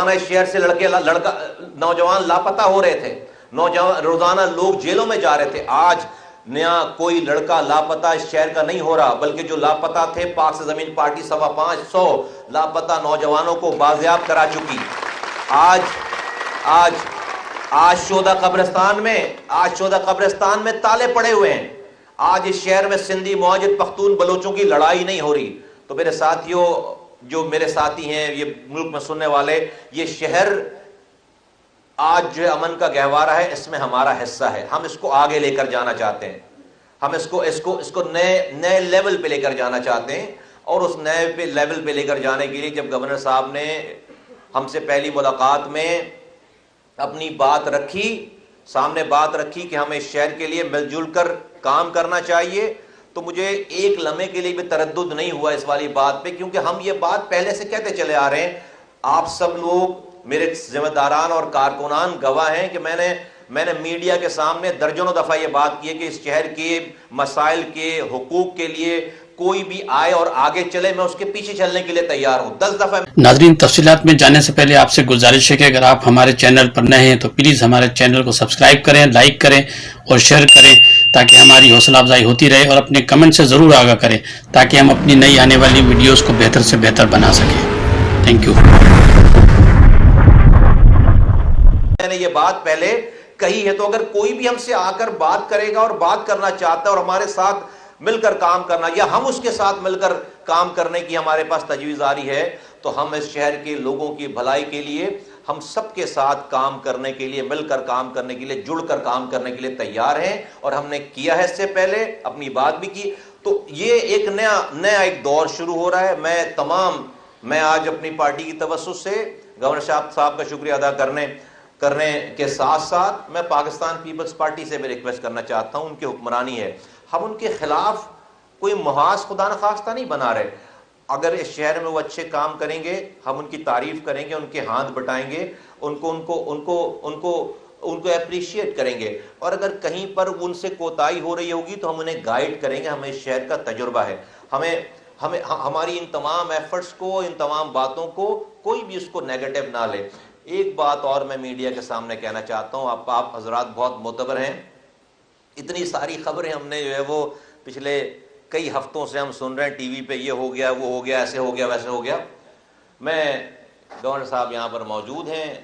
روزانہ اس شہر سے نوجوان لاپتہ ہو رہے تھے، روزانہ لوگ جیلوں میں جا رہے تھے. آج نیا کوئی لڑکا لاپتہ اس شہر کا نہیں ہو رہا، بلکہ جو لاپتہ تھے پاک سے زمین پارٹی 550 لاپتہ نوجوانوں کو بازیاب کرا چکی. آج شہداء قبرستان میں تالے پڑے ہوئے ہیں. آج اس شہر میں سندھی، مہاجر، پختون، بلوچوں کی لڑائی نہیں ہو رہی. تو میرے ساتھیوں، جو میرے ساتھی ہیں، یہ ملک میں سننے والے، یہ شہر آج جو امن کا گہوارہ ہے، اس میں ہمارا حصہ ہے. ہم اس کو آگے لے کر جانا چاہتے ہیں. ہم اس کو نئے لیول پہ لے کر جانا چاہتے ہیں. اور اس نئے لیول پہ لے کر جانے کے لیے جب گورنر صاحب نے ہم سے پہلی ملاقات میں اپنی سامنے بات رکھی کہ ہمیں اس شہر کے لیے مل جل کر کام کرنا چاہیے، تو مجھے ایک لمحے کے لیے بھی تردد نہیں ہوا اس والی بات پہ، کیونکہ ہم یہ بات پہلے سے کہتے چلے آ رہے ہیں. آپ سب لوگ، میرے ذمہ داران اور کارکنان گواہ ہیں کہ میں نے میڈیا کے سامنے درجنوں دفعہ یہ بات کی ہے کہ اس شہر کے مسائل کے حقوق کے لیے کوئی بھی آئے اور آگے چلے، میں اس کے پیچھے چلنے کے لیے تیار ہوں. 10 دفعہ. ناظرین، تفصیلات میں جانے سے پہلے آپ سے گزارش ہے کہ اگر آپ ہمارے چینل پر نئے ہیں تو پلیز ہمارے چینل کو سبسکرائب کریں، لائک کریں اور شیئر کریں تاکہ ہماری حوصلہ افزائی ہوتی رہے، اور اپنے کمنٹ سے ضرور آگاہ کریں تاکہ ہم اپنی نئی آنے والی ویڈیوز کو بہتر سے بہتر بنا سکیں. Thank you. میں نے یہ بات پہلے کہی ہے، تو اگر کوئی بھی ہم سے آ کر بات کرے گا اور بات کرنا چاہتا ہے اور ہمارے ساتھ مل کر کام کرنا، یا ہم اس کے ساتھ مل کر کام کرنے کی ہمارے پاس تجویز آ رہی ہے، تو ہم اس شہر کے لوگوں کی بھلائی کے لیے، ہم سب کے ساتھ کام کرنے کے لیے، مل کر کام کرنے کے لیے، جڑ کر کام کرنے کے لیے تیار ہیں. اور ہم نے کیا ہے اس سے پہلے، اپنی بات بھی کی. تو یہ ایک نیا ایک دور شروع ہو رہا ہے. میں آج اپنی پارٹی کی توسط سے گورنر صاحب کا شکریہ ادا کرنے کے ساتھ ساتھ میں پاکستان پیپلز پارٹی سے بھی ریکویسٹ کرنا چاہتا ہوں. ان کی حکمرانی ہے، ہم ان کے خلاف کوئی محاذ خدا نخواستہ نہیں بنا رہے. اگر اس شہر میں وہ اچھے کام کریں گے، ہم ان کی تعریف کریں گے، ان کے ہاتھ بٹائیں گے، ان کو اپریشیٹ کریں گے. اور اگر کہیں پر ان سے کوتاہی ہو رہی ہوگی تو ہم انہیں گائیڈ کریں گے. ہمیں اس شہر کا تجربہ ہے. ہماری ان تمام ایفرٹس کو، ان تمام باتوں کو کوئی بھی اس کو نیگیٹو نہ لے. ایک بات اور میں میڈیا کے سامنے کہنا چاہتا ہوں. آپ حضرات بہت معتبر ہیں. اتنی ساری خبریں ہم نے جو ہے وہ پچھلے کئی ہفتوں سے ہم سن رہے ہیں ٹی وی پہ، یہ ہو گیا، وہ ہو گیا، ایسے ہو گیا، ویسے ہو گیا. میں گورنر صاحب یہاں پر موجود ہیں،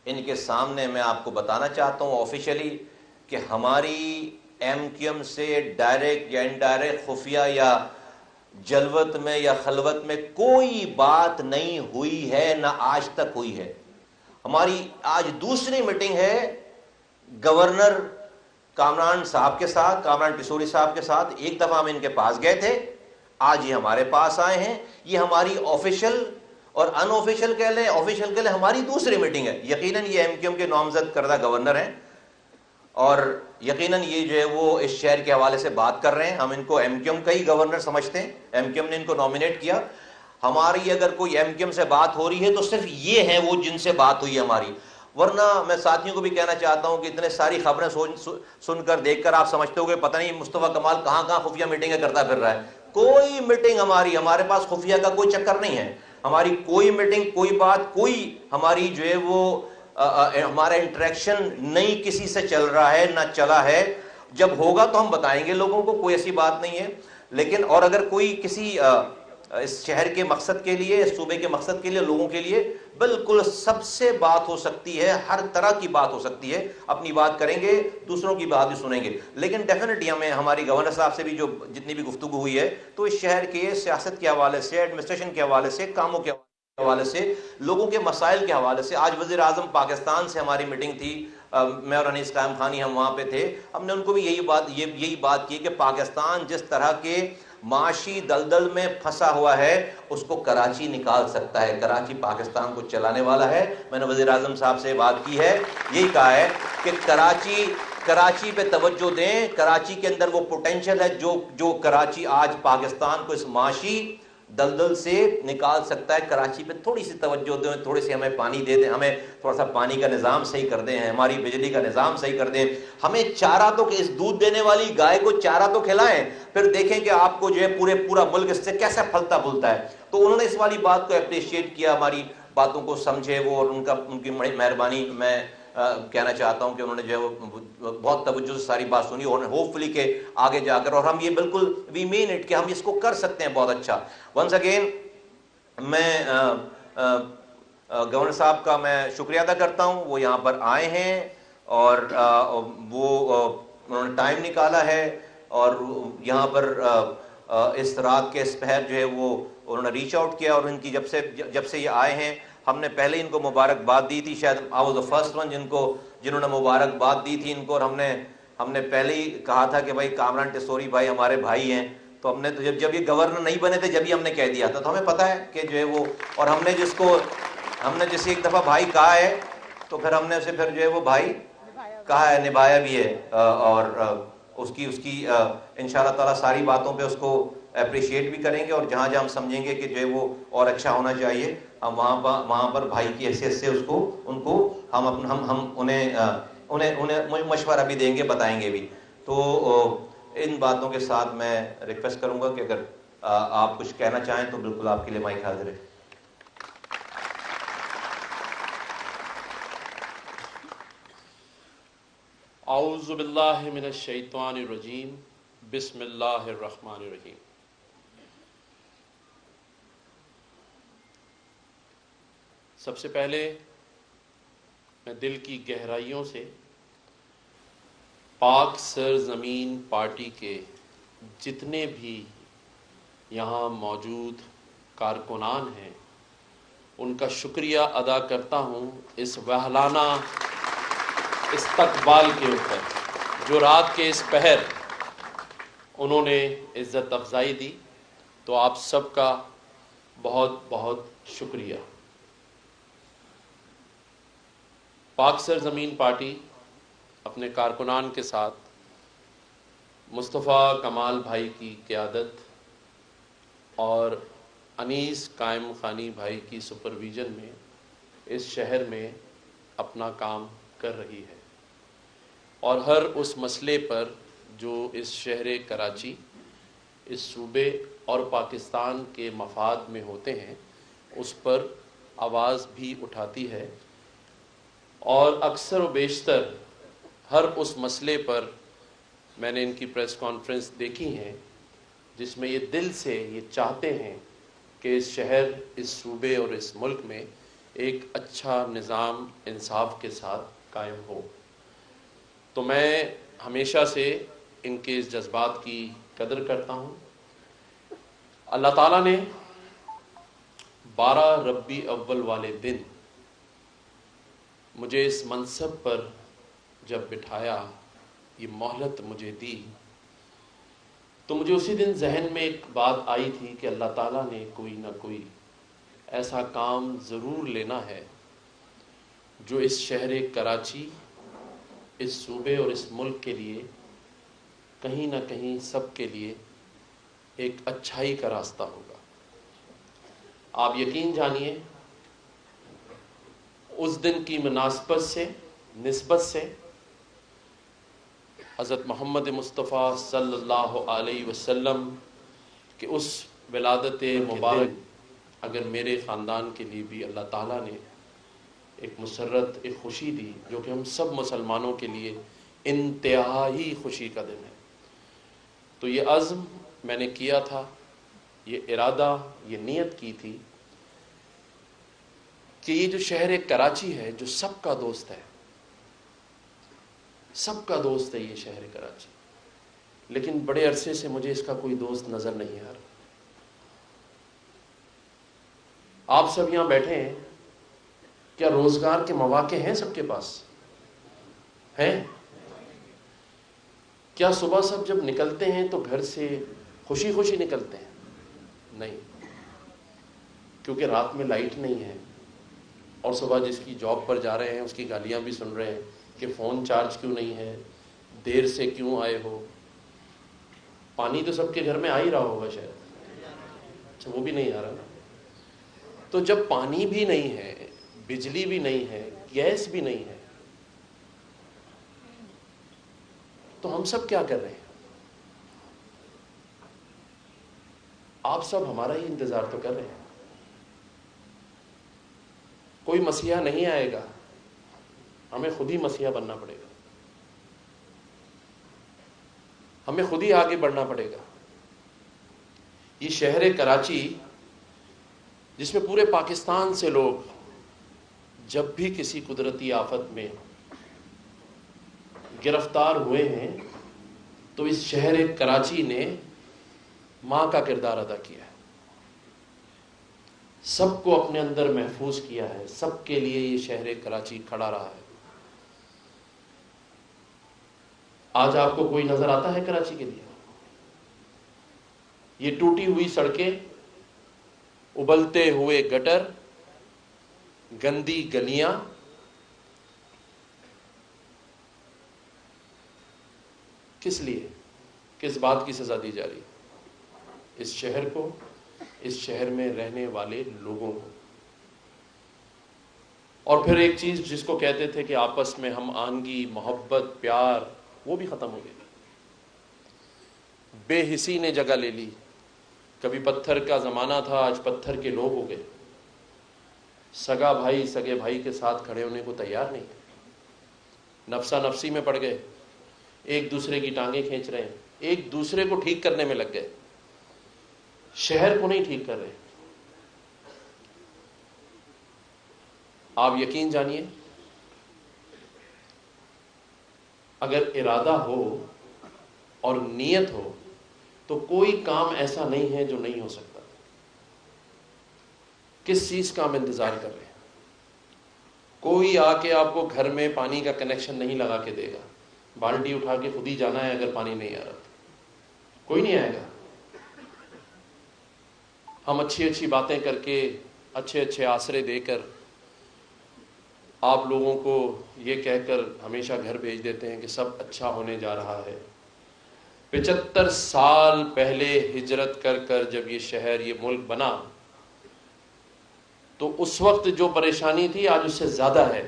ان کے سامنے میں آپ کو بتانا چاہتا ہوں آفیشلی کہ ہماری ایم کیو ایم سے ڈائریکٹ یا انڈائریکٹ، خفیہ یا جلوت میں یا خلوت میں کوئی بات نہیں ہوئی ہے، نہ آج تک ہوئی ہے. ہماری آج دوسری میٹنگ ہے گورنر کامران صاحب کے ساتھ، کامران ٹیسوری صاحب کے ساتھ. ایک دفعہ ہم ان کے پاس گئے تھے، آج یہ ہمارے پاس آئے ہیں. یہ ہماری آفیشل اور ان آفیشل کہہ لیں، آفیشل کہہ لیں، ہماری دوسری میٹنگ ہے. یقیناً یہ ایم کیو ایم کے نامزد کردہ گورنر ہیں، اور یقیناً یہ جو ہے وہ اس شہر کے حوالے سے بات کر رہے ہیں. ہم ان کو ایم کیو ایم کا ہی گورنر سمجھتے ہیں. ایم کیو ایم نے ان کو نامینیٹ کیا. ہماری اگر کوئی ایم کیو ایم سے بات ہو رہی ہے تو صرف یہ ہیں وہ جن سے بات ہوئی ہماری. ورنہ میں ساتھیوں کو بھی کہنا چاہتا ہوں کہ اتنے ساری خبریں سن کر دیکھ کر آپ سمجھتے ہو کہ پتہ نہیں مصطفیٰ کمال کہاں خفیہ میٹنگیں کرتا پھر رہا ہے. کوئی میٹنگ ہمارے پاس خفیہ کا کوئی چکر نہیں ہے. ہماری کوئی میٹنگ، کوئی بات، کوئی ہماری جو ہے وہ ہمارا انٹریکشن نہیں کسی سے چل رہا ہے، نہ چلا ہے. جب ہوگا تو ہم بتائیں گے لوگوں کو، کوئی ایسی بات نہیں ہے. لیکن اور اگر کوئی کسی اس شہر کے مقصد کے لیے، اس صوبے کے مقصد کے لیے، لوگوں کے لیے، بالکل سب سے بات ہو سکتی ہے، ہر طرح کی بات ہو سکتی ہے. اپنی بات کریں گے، دوسروں کی بات بھی سنیں گے. لیکن ڈیفینیٹلی ہماری گورنر صاحب سے بھی جو جتنی بھی گفتگو ہوئی ہے تو اس شہر کے سیاست کے حوالے سے، ایڈمنسٹریشن کے حوالے سے، کاموں کے حوالے سے، لوگوں کے مسائل کے حوالے سے. آج وزیر اعظم پاکستان سے ہماری میٹنگ تھی، میں اور انیس قائم خانی ہم وہاں پہ تھے. ہم نے ان کو بھی یہی بات کی کہ پاکستان جس طرح کے معاشی دلدل میں پھنسا ہوا ہے اس کو کراچی نکال سکتا ہے. کراچی پاکستان کو چلانے والا ہے. میں نے وزیر اعظم صاحب سے بات کی ہے، یہی کہا ہے کہ کراچی پہ توجہ دیں. کراچی کے اندر وہ پوٹینشیل ہے جو کراچی آج پاکستان کو اس معاشی دلدل سے نکال سکتا ہے. کراچی پہ تھوڑی سی توجہ دیں، تھوڑی سی ہمیں پانی دے دیں، ہمیں تھوڑا سا پانی کا نظام صحیح کر دیں، ہماری بجلی کا نظام صحیح کر دیں. ہمیں چارہ تو، اس دودھ دینے والی گائے کو چارہ تو کھلائیں، پھر دیکھیں کہ آپ کو جو ہے پورا ملک اس سے کیسا پھلتا پھولتا ہے. تو انہوں نے اس والی بات کو اپریشیٹ کیا. ہماری باتوں کو سمجھے وہ، اور ان کی مہربانی میں کہنا چاہتا ہوں کہ انہوں نے جو ہے بہت توجہ سے ساری بات سنی، اور ہوپ فلی کہ آگے جا کر، اور ہم یہ بالکل وی مین اٹ کہ ہم اس کو کر سکتے ہیں بہت اچھا. ونس اگین میں گورنر صاحب کا میں شکریہ ادا کرتا ہوں، وہ یہاں پر آئے ہیں اور وہ انہوں نے ٹائم نکالا ہے، اور یہاں پر اس رات کے اس پہر جو ہے وہ انہوں نے ریچ آؤٹ کیا، اور ان کی جب سے یہ آئے ہیں ہم نے پہلے ان کو مبارکباد دی تھی، شاید I was the first one جنہوں نے مبارکباد دی تھی ان کو، اور ہم نے پہلے ہی کہا تھا کہ بھائی کامران ٹیسوری بھائی ہمارے بھائی ہیں. تو ہم نے تو جب یہ گورنر نہیں بنے تھے جب ہی ہم نے کہہ دیا تھا، تو ہمیں پتہ ہے کہ جو ہے وہ، اور ہم نے جسے ایک دفعہ بھائی کہا ہے تو پھر ہم نے اسے پھر جو ہے وہ بھائی کہا ہے، نبھایا بھی ہے، اور اس کی انشاءاللہ تعالیٰ ساری باتوں پہ اس کو اپریشیٹ بھی کریں گے، اور جہاں جہاں ہم سمجھیں گے کہ جو ہے وہ اور اچھا ہونا چاہیے ہم وہاں پر بھائی کی حیثیت سے ان کو ہم انہیں مشورہ بھی دیں گے، بتائیں گے بھی. تو ان باتوں کے ساتھ میں ریکویسٹ کروں گا کہ اگر آپ کچھ کہنا چاہیں تو بالکل آپ کے لیے مائک حاضر ہے. اعوذ باللہ من الشیطان الرجیم، بسم اللہ الرحمن الرحیم. سب سے پہلے میں دل کی گہرائیوں سے پاک سرزمین پارٹی کے جتنے بھی یہاں موجود کارکنان ہیں ان کا شکریہ ادا کرتا ہوں اس وحلانہ استقبال کے اوپر جو رات کے اس پہر انہوں نے عزت افزائی دی. تو آپ سب کا بہت بہت شکریہ. پاک سرزمین پارٹی اپنے کارکنان کے ساتھ مصطفیٰ کمال بھائی کی قیادت اور انیس قائم خانی بھائی کی سپرویژن میں اس شہر میں اپنا کام کر رہی ہے، اور ہر اس مسئلے پر جو اس شہر کراچی، اس صوبے اور پاکستان کے مفاد میں ہوتے ہیں اس پر آواز بھی اٹھاتی ہے، اور اکثر و بیشتر ہر اس مسئلے پر میں نے ان کی پریس کانفرنس دیکھی ہیں جس میں یہ دل سے یہ چاہتے ہیں کہ اس شہر، اس صوبے اور اس ملک میں ایک اچھا نظام انصاف کے ساتھ قائم ہو. تو میں ہمیشہ سے ان کے اس جذبات کی قدر کرتا ہوں. اللہ تعالیٰ نے 12 ربیع اول والے دن مجھے اس منصب پر جب بٹھایا، یہ مہلت مجھے دی، تو مجھے اسی دن ذہن میں ایک بات آئی تھی کہ اللہ تعالیٰ نے کوئی نہ کوئی ایسا کام ضرور لینا ہے جو اس شہر کراچی، اس صوبے اور اس ملک کے لیے کہیں نہ کہیں سب کے لیے ایک اچھائی کا راستہ ہوگا. آپ یقین جانیے اس دن کی مناسبت سے، نسبت سے حضرت محمد مصطفیٰ صلی اللہ علیہ وسلم کہ اس ولادت مبارک اگر میرے خاندان کے لیے بھی اللہ تعالیٰ نے ایک مسرت، ایک خوشی دی جو کہ ہم سب مسلمانوں کے لیے انتہائی خوشی کا دن ہے، تو یہ عزم میں نے کیا تھا، یہ ارادہ، یہ نیت کی تھی کہ یہ جو شہر کراچی ہے جو سب کا دوست ہے، سب کا دوست ہے یہ شہر کراچی، لیکن بڑے عرصے سے مجھے اس کا کوئی دوست نظر نہیں آ رہا. آپ سب یہاں بیٹھے ہیں، کیا روزگار کے مواقع ہیں سب کے پاس؟ ہیں؟ کیا صبح سب جب نکلتے ہیں تو گھر سے خوشی خوشی نکلتے ہیں؟ نہیں، کیونکہ رات میں لائٹ نہیں ہے، اور صبح جس کی جاب پر جا رہے ہیں اس کی گالیاں بھی سن رہے ہیں کہ فون چارج کیوں نہیں ہے، دیر سے کیوں آئے ہو. پانی تو سب کے گھر میں آ ہی رہا ہوگا شاید، اچھا وہ بھی نہیں آ رہا نا. تو جب پانی بھی نہیں ہے، بجلی بھی نہیں ہے، گیس بھی نہیں ہے، تو ہم سب کیا کر رہے ہیں؟ آپ سب ہمارا ہی انتظار تو کر رہے ہیں. کوئی مسیحا نہیں آئے گا، ہمیں خود ہی مسیحا بننا پڑے گا، ہمیں خود ہی آگے بڑھنا پڑے گا۔ یہ شہر کراچی جس میں پورے پاکستان سے لوگ جب بھی کسی قدرتی آفت میں گرفتار ہوئے ہیں تو اس شہر کراچی نے ماں کا کردار ادا کیا ہے، سب کو اپنے اندر محفوظ کیا ہے، سب کے لیے یہ شہر کراچی کھڑا رہا ہے۔ آج آپ کو کوئی نظر آتا ہے کراچی کے لیے؟ یہ ٹوٹی ہوئی سڑکیں، ابلتے ہوئے گٹر، گندی گلیاں، کس لیے، کس بات کی سزا دی جا رہی ہے؟ اس شہر کو، اس شہر میں رہنے والے لوگوں کو۔ اور پھر ایک چیز جس کو کہتے تھے کہ آپس میں ہم آہنگی، محبت، پیار، وہ بھی ختم ہو گئی، بے حسی نے جگہ لے لی۔ کبھی پتھر کا زمانہ تھا، آج پتھر کے لوگ ہو گئے۔ سگا بھائی سگے بھائی کے ساتھ کھڑے ہونے کو تیار نہیں، نفسا نفسی میں پڑ گئے، ایک دوسرے کی ٹانگیں کھینچ رہے ہیں، ایک دوسرے کو ٹھیک کرنے میں لگ گئے، شہر کو نہیں ٹھیک کر رہے۔ آپ یقین جانیے، اگر ارادہ ہو اور نیت ہو تو کوئی کام ایسا نہیں ہے جو نہیں ہو سکتا۔ کس چیز کا ہم انتظار کر رہے ہیں؟ کوئی آ کے آپ کو گھر میں پانی کا کنیکشن نہیں لگا کے دے گا، بالٹی اٹھا کے خود ہی جانا ہے اگر پانی نہیں آ رہا تو، کوئی نہیں آئے گا۔ ہم اچھی اچھی باتیں کر کے، اچھے اچھے آسرے دے کر، آپ لوگوں کو یہ کہہ کر ہمیشہ گھر بھیج دیتے ہیں کہ سب اچھا ہونے جا رہا ہے۔ 75 سال پہلے ہجرت کر کر جب یہ شہر، یہ ملک بنا تو اس وقت جو پریشانی تھی آج اس سے زیادہ ہے،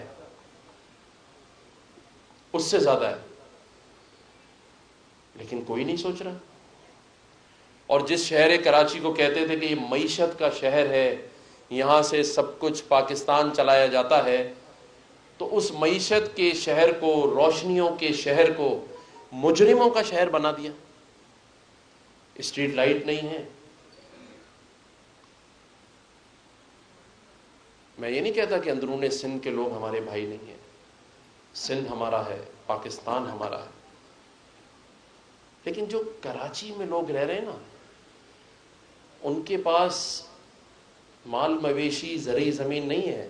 اس سے زیادہ ہے، لیکن کوئی نہیں سوچ رہا۔ اور جس شہر کراچی کو کہتے تھے کہ یہ معیشت کا شہر ہے، یہاں سے سب کچھ پاکستان چلایا جاتا ہے، تو اس معیشت کے شہر کو، روشنیوں کے شہر کو مجرموں کا شہر بنا دیا۔ اسٹریٹ لائٹ نہیں ہے۔ میں یہ نہیں کہتا کہ اندرون سندھ کے لوگ ہمارے بھائی نہیں ہیں، سندھ ہمارا ہے، پاکستان ہمارا ہے، لیکن جو کراچی میں لوگ رہ رہے ہیں نا، ان کے پاس مال مویشی، زرعی زمین نہیں ہے،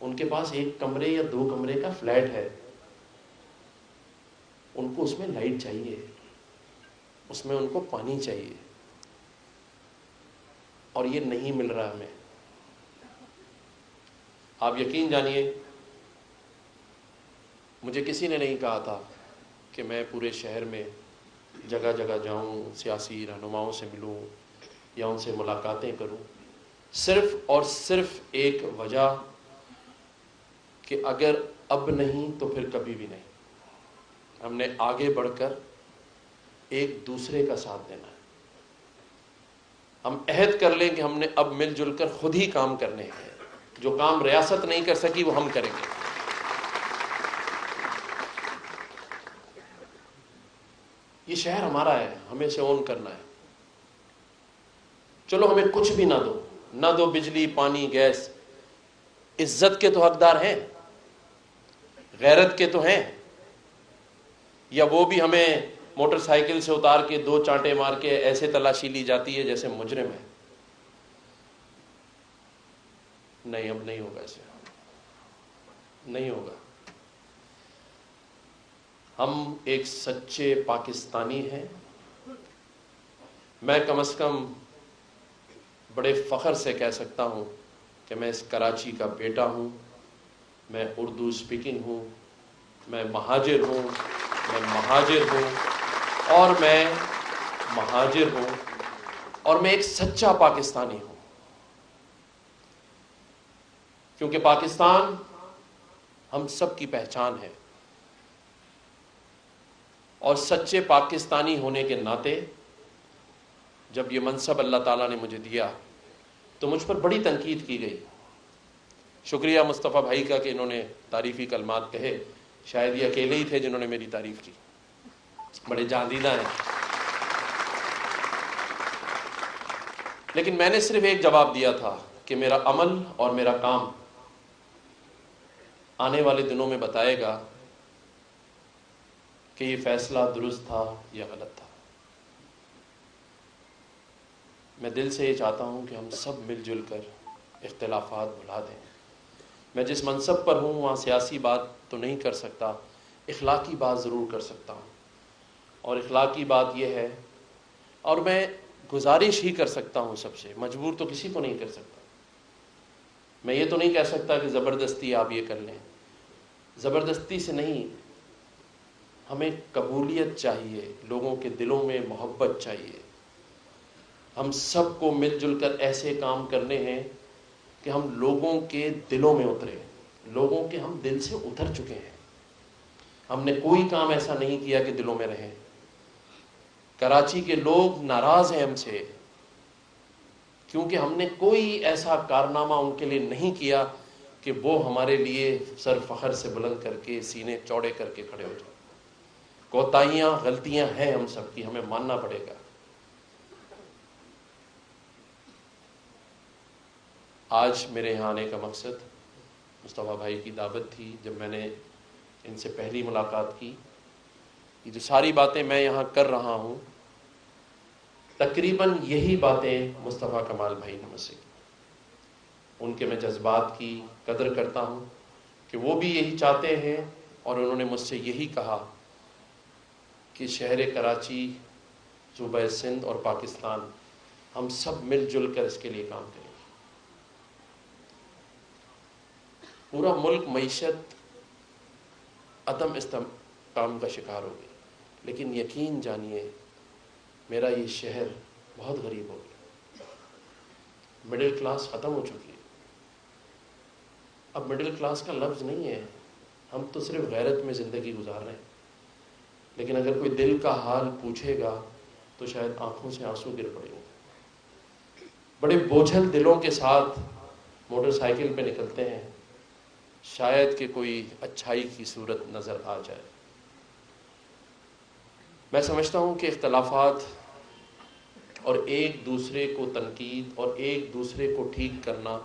ان کے پاس 1 کمرے یا 2 کمرے کا فلیٹ ہے، ان کو اس میں لائٹ چاہیے، اس میں ان کو پانی چاہیے، اور یہ نہیں مل رہا ہمیں۔ آپ یقین جانیے، مجھے کسی نے نہیں کہا تھا کہ میں پورے شہر میں جگہ جگہ جاؤں، سیاسی رہنماؤں سے ملوں یا ان سے ملاقاتیں کروں، صرف اور صرف ایک وجہ کہ اگر اب نہیں تو پھر کبھی بھی نہیں۔ ہم نے آگے بڑھ کر ایک دوسرے کا ساتھ دینا ہے۔ ہم عہد کر لیں کہ ہم نے اب مل جل کر خود ہی کام کرنے ہیں، جو کام ریاست نہیں کر سکی وہ ہم کریں گے۔ یہ شہر ہمارا ہے، ہمیں اسے اون کرنا ہے۔ چلو ہمیں کچھ بھی نہ دو بجلی، پانی، گیس، عزت کے تو حقدار ہیں، غیرت کے تو ہیں، یا وہ بھی ہمیں موٹر سائیکل سے اتار کے 2 چانٹے مار کے ایسے تلاشی لی جاتی ہے جیسے مجرم ہے؟ نہیں، اب نہیں ہوگا، ایسے نہیں ہوگا۔ ہم ایک سچے پاکستانی ہیں۔ میں کم از کم بڑے فخر سے کہہ سکتا ہوں کہ میں اس کراچی کا بیٹا ہوں، میں اردو سپیکنگ ہوں، میں مہاجر ہوں، اور میں ایک سچا پاکستانی ہوں، کیونکہ پاکستان ہم سب کی پہچان ہے، اور سچے پاکستانی ہونے کے ناطے جب یہ منصب اللہ تعالیٰ نے مجھے دیا تو مجھ پر بڑی تنقید کی گئی، شکریہ مصطفیٰ بھائی کا کہ انہوں نے تعریفی کلمات کہے. شاید یہ اکیلے ہی تھے جنہوں نے میری تعریف کی. بڑے جاندیدہ ہیں. لیکن میں نے صرف ایک جواب دیا تھا کہ میرا عمل اور میرا کام آنے والے دنوں میں بتائے گا کہ یہ فیصلہ درست تھا یا غلط تھا. میں دل سے یہ چاہتا ہوں کہ ہم سب مل جل کر اختلافات بھلا دیں. میں جس منصب پر ہوں وہاں سیاسی بات تو نہیں کر سکتا، اخلاقی بات ضرور کر سکتا ہوں. اور اخلاقی بات یہ ہے، اور میں گزارش ہی کر سکتا ہوں سب سے، مجبور تو کسی کو نہیں کر سکتا. میں یہ تو نہیں کہہ سکتا کہ زبردستی آپ یہ کر لیں. زبردستی سے نہیں، ہمیں قبولیت چاہیے، لوگوں کے دلوں میں محبت چاہیے. ہم سب کو مل جل کر ایسے کام کرنے ہیں کہ ہم لوگوں کے دلوں میں اترے. لوگوں کے ہم دل سے اتر چکے ہیں. ہم نے کوئی کام ایسا نہیں کیا کہ دلوں میں رہے. کراچی کے لوگ ناراض ہیں ہم سے کیونکہ ہم نے کوئی ایسا کارنامہ ان کے لیے نہیں کیا کہ وہ ہمارے لیے سر فخر سے بلند کر کے سینے چوڑے کر کے کھڑے ہو جائیں. کوتاہیاں غلطیاں ہیں ہم سب کی، ہمیں ماننا پڑے گا. آج میرے یہاں آنے کا مقصد مصطفیٰ بھائی کی دعوت تھی. جب میں نے ان سے پہلی ملاقات کی، یہ جو ساری باتیں میں یہاں کر رہا ہوں، تقریباً یہی باتیں مصطفیٰ کمال بھائی نے مجھ سے کی. ان کے میں جذبات کی قدر کرتا ہوں کہ وہ بھی یہی چاہتے ہیں، اور انہوں نے مجھ سے یہی کہا کہ شہر کراچی، صوبہ سندھ اور پاکستان، ہم سب مل جل کر اس کے لیے کام کریں. پورا ملک معیشت عدم استحکام کا شکار ہو گئی، لیکن یقین جانیے میرا یہ شہر بہت غریب ہو گیا. مڈل کلاس ختم ہو چکی ہے. اب مڈل کلاس کا لفظ نہیں ہے، ہم تو صرف غیرت میں زندگی گزار رہے ہیں. لیکن اگر کوئی دل کا حال پوچھے گا تو شاید آنکھوں سے آنسو گر پڑیں گے. بڑے بوجھل دلوں کے ساتھ موٹر سائیکل پہ نکلتے ہیں، شاید کہ کوئی اچھائی کی صورت نظر آ جائے. میں سمجھتا ہوں کہ اختلافات اور ایک دوسرے کو تنقید اور ایک دوسرے کو ٹھیک کرنا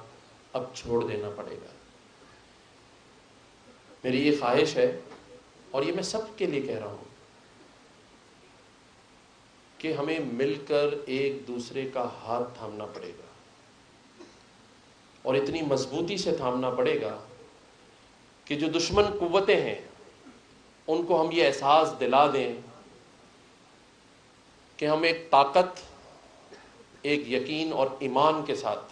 اب چھوڑ دینا پڑے گا. میری یہ خواہش ہے، اور یہ میں سب کے لیے کہہ رہا ہوں، کہ ہمیں مل کر ایک دوسرے کا ہاتھ تھامنا پڑے گا، اور اتنی مضبوطی سے تھامنا پڑے گا کہ جو دشمن قوتیں ہیں ان کو ہم یہ احساس دلا دیں کہ ہم ایک طاقت، ایک یقین اور ایمان کے ساتھ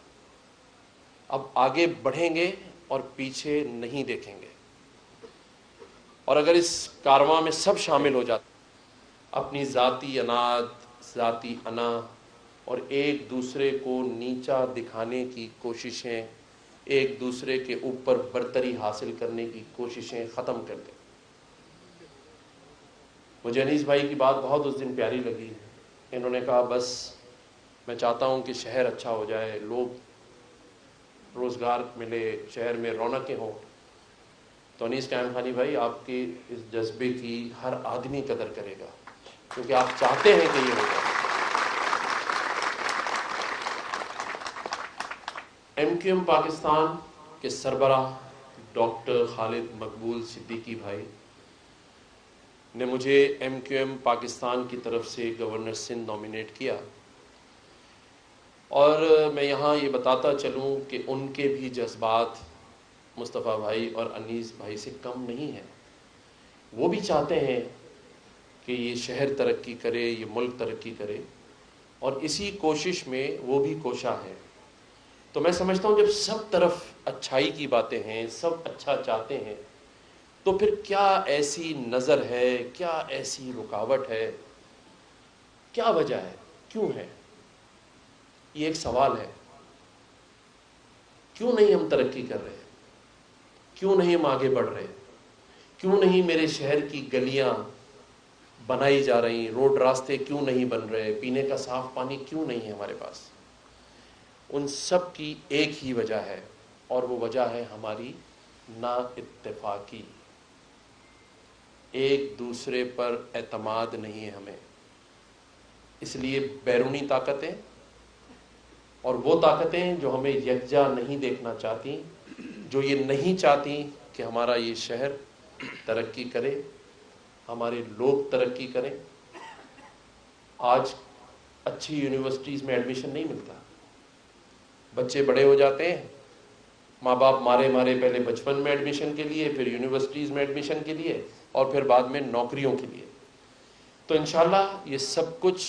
اب آگے بڑھیں گے اور پیچھے نہیں دیکھیں گے. اور اگر اس کارواں میں سب شامل ہو جاتے، اپنی ذاتی اناد، ذاتی انا اور ایک دوسرے کو نیچا دکھانے کی کوششیں، ایک دوسرے کے اوپر برتری حاصل کرنے کی کوششیں ختم کر دیں. مجھے انیس بھائی کی بات بہت اس دن پیاری لگی. انہوں نے کہا بس میں چاہتا ہوں کہ شہر اچھا ہو جائے، لوگ روزگار ملے، شہر میں رونقیں ہوں. تو انیس قائم خانی بھائی، آپ کے اس جذبے کی ہر آدمی قدر کرے گا، کیونکہ آپ چاہتے ہیں کہ یہ ہو جائے. ایم کیو ایم پاکستان کے سربراہ ڈاکٹر خالد مقبول صدیقی بھائی نے مجھے ایم کیو ایم پاکستان کی طرف سے گورنر سندھ نامینیٹ کیا، اور میں یہاں یہ بتاتا چلوں کہ ان کے بھی جذبات مصطفیٰ بھائی اور انیس بھائی سے کم نہیں ہیں. وہ بھی چاہتے ہیں کہ یہ شہر ترقی کرے، یہ ملک ترقی کرے، اور اسی کوشش میں وہ بھی کوشاں ہیں. تو میں سمجھتا ہوں جب سب طرف اچھائی کی باتیں ہیں، سب اچھا چاہتے ہیں، تو پھر کیا ایسی نظر ہے، کیا ایسی رکاوٹ ہے، کیا وجہ ہے، کیوں ہے؟ یہ ایک سوال ہے. کیوں نہیں ہم ترقی کر رہے؟ کیوں نہیں ہم آگے بڑھ رہے؟ کیوں نہیں میرے شہر کی گلیاں بنائی جا رہی، روڈ راستے کیوں نہیں بن رہے، پینے کا صاف پانی کیوں نہیں ہے ہمارے پاس؟ ان سب کی ایک ہی وجہ ہے، اور وہ وجہ ہے ہماری نا اتفاقی، ایک دوسرے پر اعتماد نہیں ہے ہمیں۔ اس لیے بیرونی طاقتیں اور وہ طاقتیں جو ہمیں یکجا نہیں دیکھنا چاہتی، جو یہ نہیں چاہتی کہ ہمارا یہ شہر ترقی کرے، ہمارے لوگ ترقی کریں۔ آج اچھی یونیورسٹیز میں ایڈمیشن نہیں ملتا، بچے بڑے ہو جاتے ہیں، ماں باپ مارے پہلے بچپن میں ایڈمیشن کے لیے، پھر یونیورسٹیز میں ایڈمیشن کے لیے، اور پھر بعد میں نوکریوں کے لیے۔ تو انشاءاللہ یہ سب کچھ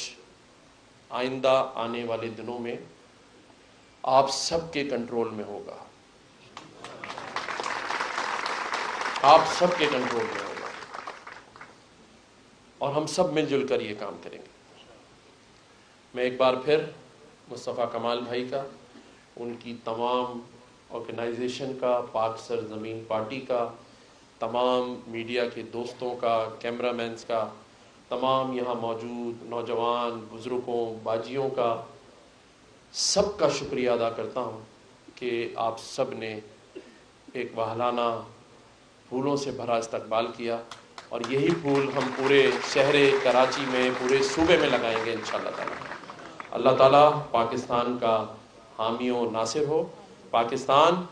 آئندہ آنے والے دنوں میں آپ سب کے کنٹرول میں ہوگا، آپ سب کے کنٹرول میں ہوگا، اور ہم سب مل جل کر یہ کام کریں گے۔ میں ایک بار پھر مصطفیٰ کمال بھائی کا، ان کی تمام آرگنائزیشن کا، پاک سرزمین پارٹی کا، تمام میڈیا کے دوستوں کا، کیمرہ مینز کا، تمام یہاں موجود نوجوان بزرگوں باجیوں کا، سب کا شکریہ ادا کرتا ہوں کہ آپ سب نے ایک وہلانہ پھولوں سے بھرا استقبال کیا، اور یہی پھول ہم پورے شہر کراچی میں، پورے صوبے میں لگائیں گے انشاءاللہ تعالی۔ اللہ تعالیٰ پاکستان کا حامی و ناصر ہو۔ پاکستان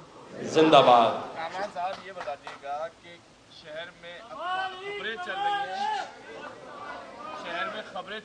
زندہ باد۔ کامران صاحب یہ بتا دیجیے گا کہ شہر میں اب خبریں چل رہی ہیں، شہر میں خبریں